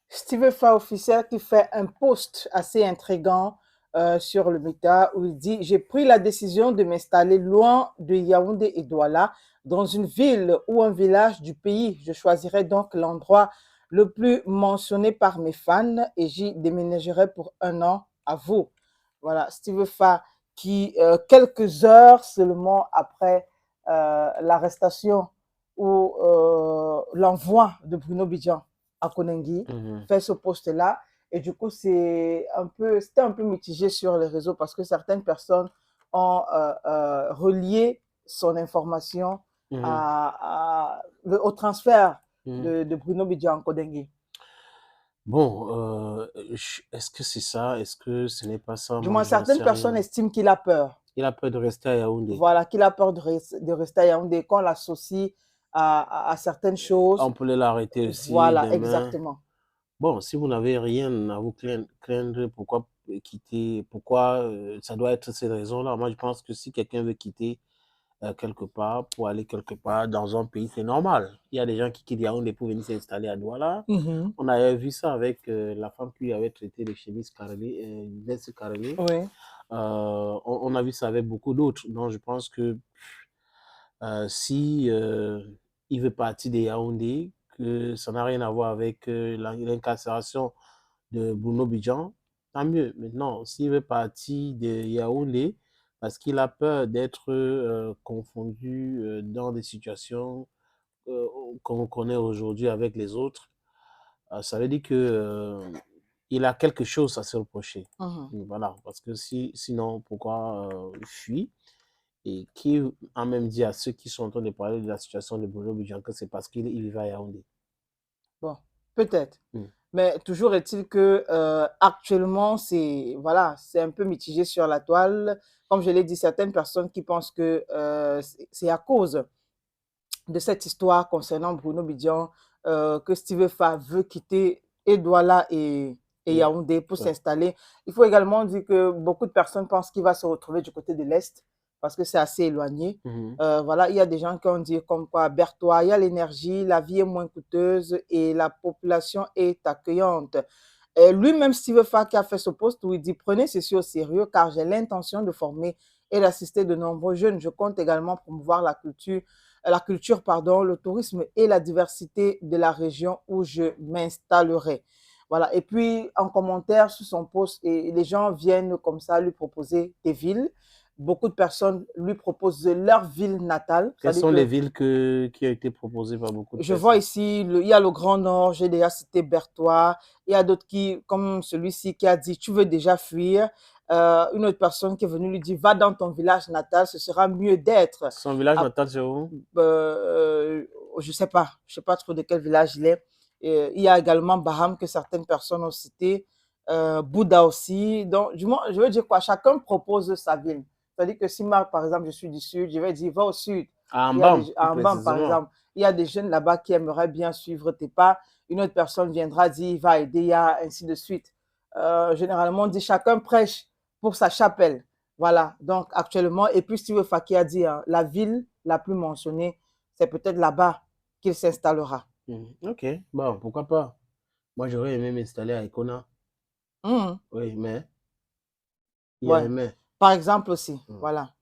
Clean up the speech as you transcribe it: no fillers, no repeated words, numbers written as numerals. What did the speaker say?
Steve Fa officiel qui fait un post assez intrigant sur le Meta où il dit: j'ai pris la décision de m'installer loin de Yaoundé et Douala, dans une ville ou un village du pays. Je choisirai donc l'endroit le plus mentionné par mes fans et j'y déménagerai pour un an à vous. Voilà, Steve Fa qui, quelques heures seulement après l'arrestation ou l'envoi de Bruno Bidjan à Konengi, Mhm. fait ce post-là. Et du coup, c'était un peu mitigé sur les réseaux parce que certaines personnes ont relié son information Mhm. au transfert Mhm. de Bruno Bidjan Kodengui. Bon, est-ce que c'est ça? Est-ce que ce n'est pas ça? Du Moi, moins, je n'en certaines sais personnes rien. estiment qu'il a peur. Il a peur de rester à Yaoundé. Voilà, qu'il a peur de rester à Yaoundé, qu'on l'associe à certaines choses. On peut l'arrêter aussi Voilà, demain. exactement. Bon, si vous n'avez rien à vous craindre, pourquoi quitter? Pourquoi ça doit être ces raisons-là? Moi, je pense que si quelqu'un veut quitter quelque part pour aller quelque part dans un pays, c'est normal. Il y a des gens qui quittent Yaoundé pour venir s'installer à Douala. Mhm. On avait vu ça avec la femme qui lui avait traité de chemise carrelée, veste carrelée. Oui. On a vu ça avec beaucoup d'autres. Donc, je pense que si il veut partir de Yaoundé, que ça n'a rien à voir avec l'incarcération de Bruno Bidjan, tant mieux. Maintenant, s'il veut partir de Yaoundé parce qu'il a peur d'être confondu dans des situations euh, qu'on connaît aujourd'hui avec les autres, ça veut dire que il a quelque chose à se reprocher. Mhm. Voilà, parce que sinon, pourquoi fuir? Et qui a même dit à ceux qui sont en train de parler de la situation de Bruno Bidjan que c'est parce qu'il vivait à Yaoundé. Bon, peut-être. Mm. Mais toujours est-il que actuellement, c'est un peu mitigé sur la toile. Comme je l'ai dit, certaines personnes qui pensent que c'est à cause de cette histoire concernant Bruno Bidjan que Steve Fa veut quitter et Douala et Yeah. Yaoundé pour Ouais. s'installer. Il faut également dire que beaucoup de personnes pensent qu'il va se retrouver du côté de l'Est parce que c'est assez éloigné. Mhm. Voilà, il y a des gens qui ont dit comme quoi, Berthois, il y a l'énergie, la vie est moins coûteuse et la population est accueillante. Lui-même, Steve Fa, qui a fait ce post où il dit: prenez ceci au sérieux car j'ai l'intention de former et d'assister de nombreux jeunes. Je compte également promouvoir la culture, pardon, le tourisme et la diversité de la région où je m'installerai. Voilà. Et puis, en commentaire sur son post, et les gens viennent comme ça lui proposer des villes. Beaucoup de personnes lui proposent leur ville natale. Quelles C'est-à-dire sont les que villes qui ont été proposées par beaucoup de je vois personnes? ici, il y a le Grand Nord, j'ai déjà cité Berthois. Il y a d'autres qui, comme celui-ci qui a dit: tu veux déjà fuir. Une autre personne qui est venue lui dire: va dans ton village natal, ce sera mieux d'être. Son village À- natal, c'est où? je sais pas trop de quel village il est. Il y a également Baham que certaines personnes ont cité, Bouddha aussi. Donc, du moins, je veux dire quoi, chacun propose sa ville. C'est-à-dire que si moi, par exemple, je suis du sud, je vais dire: va au sud. À Il y a Ambam, des, plus à Mbam, par précisément. exemple, il y a des jeunes là-bas qui aimeraient bien suivre tes pas. Une autre personne viendra dire: il va aider, ainsi de suite. Généralement, on dit chacun prêche pour sa chapelle. Voilà, donc actuellement, et puis Steve Faki a dit, hein, la ville la plus mentionnée, c'est peut-être là-bas qu'il s'installera. Mhm. Ok, bon, pourquoi pas? Moi, j'aurais aimé m'installer à Econa. Mhm. Oui, mais il y a Ouais, un mais. par exemple aussi, Mhm. voilà.